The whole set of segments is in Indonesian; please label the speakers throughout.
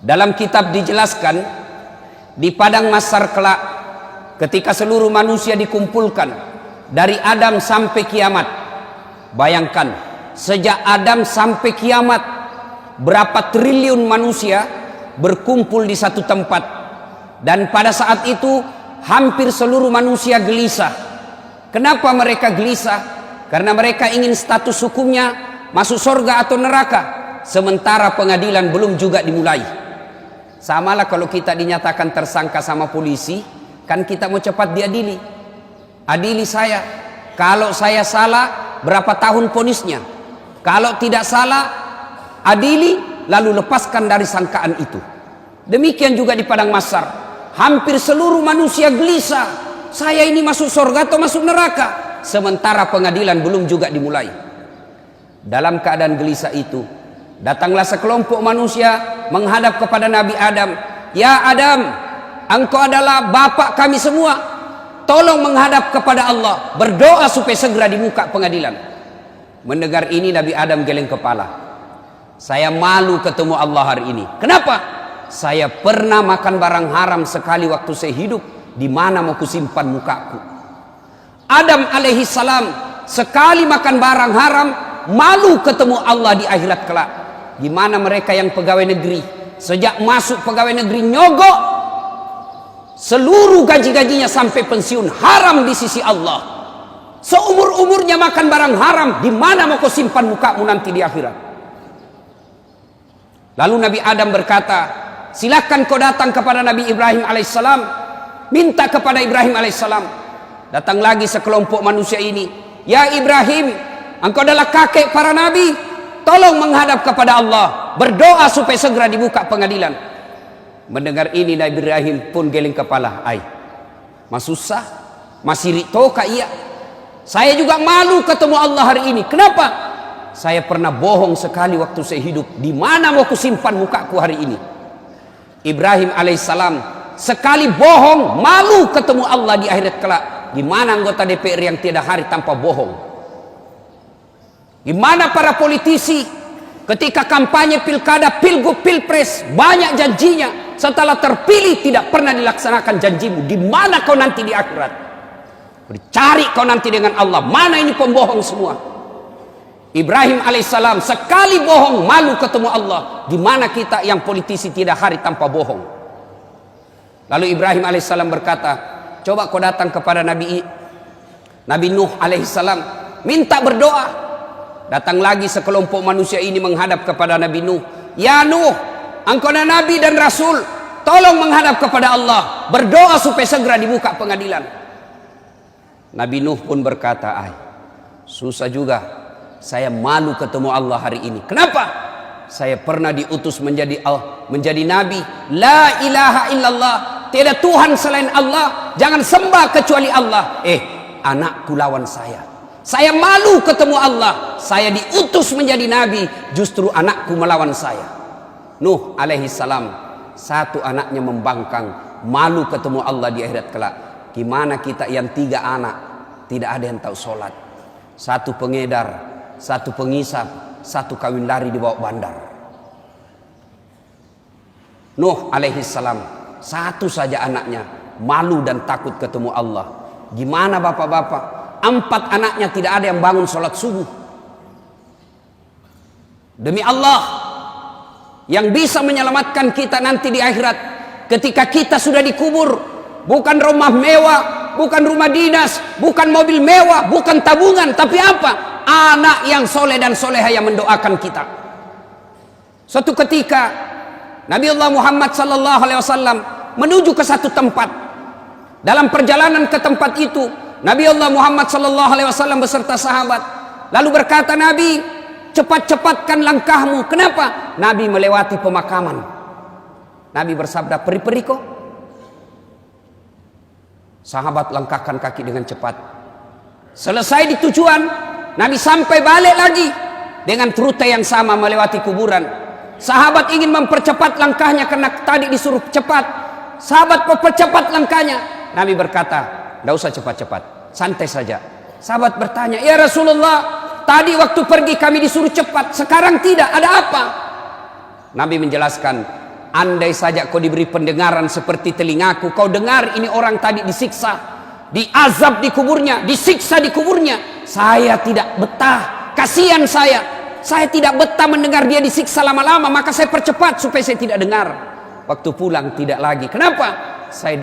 Speaker 1: Dalam kitab dijelaskan, di padang mahsyar kelak ketika seluruh manusia dikumpulkan dari Adam sampai kiamat. Bayangkan, sejak Adam sampai kiamat berapa triliun manusia berkumpul di satu tempat, dan pada saat itu hampir seluruh manusia gelisah. Kenapa mereka gelisah? Karena mereka ingin status hukumnya masuk surga atau neraka, sementara pengadilan belum juga dimulai. Samalah kalau kita dinyatakan tersangka sama polisi, kan kita mau cepat diadili. Adili saya. Kalau saya salah, berapa tahun vonisnya? Kalau tidak salah, adili lalu lepaskan dari sangkaan itu. Demikian juga di padang mahsyar. Hampir seluruh manusia gelisah. Saya ini masuk surga atau masuk neraka? Sementara pengadilan belum juga dimulai. Dalam keadaan gelisah itu, datanglah sekelompok manusia menghadap kepada Nabi Adam. Ya Adam, engkau adalah bapak kami semua. Tolong menghadap kepada Allah, berdoa supaya segera dibuka pengadilan. Mendengar ini Nabi Adam geleng kepala. Saya malu ketemu Allah hari ini. Kenapa? Saya pernah makan barang haram sekali waktu saya hidup. Di mana mau kusimpan mukaku? Adam alaihi salam sekali makan barang haram, malu ketemu Allah di akhirat kelak. Gimana mereka yang pegawai negeri, sejak masuk pegawai negeri nyogok, seluruh gaji-gajinya sampai pensiun haram di sisi Allah. Seumur-umurnya makan barang haram, di mana mau kau simpan mukamu nanti di akhirat? Lalu Nabi Adam berkata, silakan kau datang kepada Nabi Ibrahim alaihissalam, minta kepada Ibrahim alaihissalam. Datang lagi sekelompok manusia ini. Ya Ibrahim, engkau adalah kakek para nabi, tolong menghadap kepada Allah, berdoa supaya segera dibuka pengadilan. Mendengar ini Nabi Ibrahim pun geleng kepala. Mas susah, masih ritoka iya. Saya juga malu ketemu Allah hari ini. Kenapa? Saya pernah bohong sekali waktu saya hidup. Di mana mau kusimpan mukaku hari ini? Ibrahim alaihissalam sekali bohong, malu ketemu Allah di akhirat kelak. Gimana anggota DPR yang tiada hari tanpa bohong? Gimana para politisi ketika kampanye pilkada, pilgub, pilpres, banyak janjinya, setelah terpilih tidak pernah dilaksanakan janjimu? Di mana kau nanti di akhirat? Dicari kau nanti dengan Allah. Mana ini pembohong semua? Ibrahim alaihissalam sekali bohong, malu ketemu Allah. Gimana kita yang politisi tidak hari tanpa bohong? Lalu Ibrahim alaihissalam berkata, coba kau datang kepada Nabi Nuh alaihissalam, minta berdoa. Datang lagi sekelompok manusia ini menghadap kepada Nabi Nuh. Ya Nuh, engkau adalah Nabi dan Rasul, tolong menghadap kepada Allah, berdoa supaya segera dibuka pengadilan. Nabi Nuh pun berkata, susah juga, saya malu ketemu Allah hari ini. Kenapa? Saya pernah diutus menjadi Nabi. La ilaha illallah, tiada Tuhan selain Allah, jangan sembah kecuali Allah. Anakku lawan saya. Saya malu ketemu Allah. Saya diutus menjadi Nabi, justru anakku melawan saya. Nuh alaihi salam, satu anaknya membangkang, malu ketemu Allah di akhirat kelak. Gimana kita yang 3 anak, tidak ada yang tahu sholat. Satu pengedar, satu pengisap, satu kawin lari di bawah bandar. Nuh alaihi salam, satu saja anaknya, malu dan takut ketemu Allah. Gimana bapak-bapak? 4 anaknya tidak ada yang bangun sholat subuh. Demi Allah, yang bisa menyelamatkan kita nanti di akhirat, ketika kita sudah dikubur, bukan rumah mewah, bukan rumah dinas, bukan mobil mewah, bukan tabungan, tapi apa? Anak yang soleh dan soleha yang mendoakan kita. Suatu ketika Nabi Allah Muhammad sallallahu alaihi wasallam menuju ke satu tempat. Dalam perjalanan ke tempat itu, Nabi Allah Muhammad sallallahu alaihi wasallam beserta sahabat lalu berkata, Nabi, cepat-cepatkan langkahmu. Kenapa? Nabi melewati pemakaman. Nabi bersabda, peri-peri kok. Sahabat langkahkan kaki dengan cepat. Selesai di tujuan, Nabi sampai balik lagi dengan rute yang sama melewati kuburan. Sahabat ingin mempercepat langkahnya karena tadi disuruh cepat. Sahabat mempercepat langkahnya. Nabi berkata, tidak usah cepat-cepat, santai saja. Sahabat bertanya, ya Rasulullah, tadi waktu pergi kami disuruh cepat, sekarang tidak, ada apa? Nabi menjelaskan, andai saja kau diberi pendengaran seperti telingaku, kau dengar ini orang tadi disiksa, diazab di kuburnya, disiksa di kuburnya. Saya tidak betah, kasihan saya tidak betah mendengar dia disiksa lama-lama, maka saya percepat supaya saya tidak dengar. Waktu pulang tidak lagi. Kenapa? Saya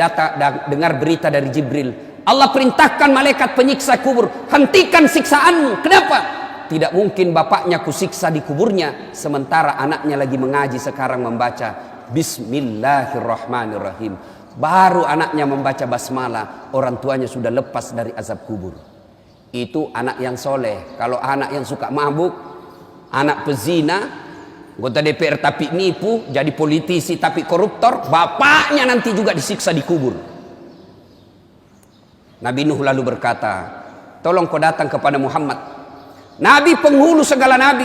Speaker 1: dengar berita dari Jibril, Allah perintahkan malaikat penyiksa kubur, hentikan siksaanmu. Kenapa? Tidak mungkin bapaknya kusiksa di kuburnya sementara anaknya lagi mengaji sekarang membaca Bismillahirrahmanirrahim. Baru anaknya membaca basmalah, orang tuanya sudah lepas dari azab kubur. Itu anak yang soleh. Kalau anak yang suka mabuk, anak pezina, anggota DPR tapi nipu, jadi politisi tapi koruptor, bapaknya nanti juga disiksa di kubur. Nabi Nuh lalu berkata, tolong kau datang kepada Muhammad, Nabi penghulu segala nabi.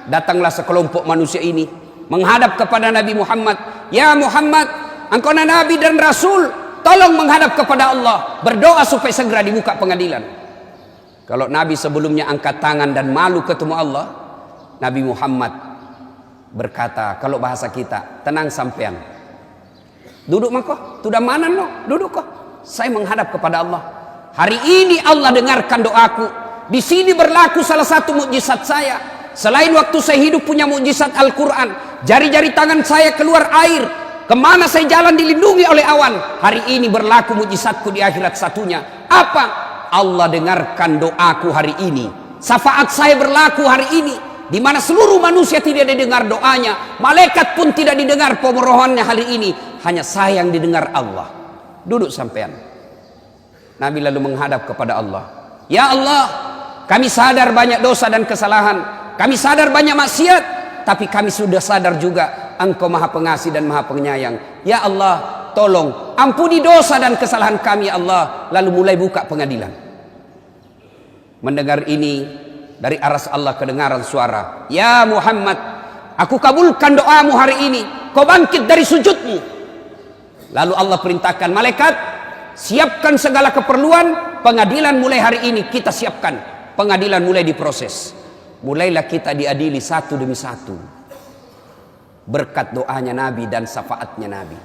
Speaker 1: Datanglah sekelompok manusia ini menghadap kepada Nabi Muhammad. Ya Muhammad, engkau nabi dan rasul, tolong menghadap kepada Allah, berdoa supaya segera dibuka pengadilan. Kalau Nabi sebelumnya angkat tangan dan malu ketemu Allah, Nabi Muhammad berkata, kalau bahasa kita, tenang sampean, duduk mako, sudah mana no, duduk kok, saya menghadap kepada Allah. Hari ini Allah dengarkan doaku. Di sini berlaku salah satu mukjizat saya. Selain waktu saya hidup punya mukjizat Al-Quran, jari-jari tangan saya keluar air, kemana saya jalan dilindungi oleh awan. Hari ini berlaku mukjizatku di akhirat satunya. Apa? Allah dengarkan doaku hari ini. Syafaat saya berlaku hari ini, di mana seluruh manusia tidak didengar doanya, malaikat pun tidak didengar pemohonannya hari ini, hanya saya yang didengar Allah. Duduk sampean. Nabi lalu menghadap kepada Allah. Ya Allah, kami sadar banyak dosa dan kesalahan, kami sadar banyak maksiat, tapi kami sudah sadar juga Engkau Maha Pengasih dan Maha Penyayang. Ya Allah, tolong ampuni dosa dan kesalahan kami ya Allah. Lalu mulai buka pengadilan. Mendengar ini, dari aras Allah kedengaran suara, ya Muhammad, aku kabulkan doamu hari ini, kau bangkit dari sujudmu. Lalu Allah perintahkan malaikat, siapkan segala keperluan, pengadilan mulai hari ini kita siapkan. Pengadilan mulai diproses. Mulailah kita diadili satu demi satu, berkat doanya Nabi dan syafaatnya Nabi.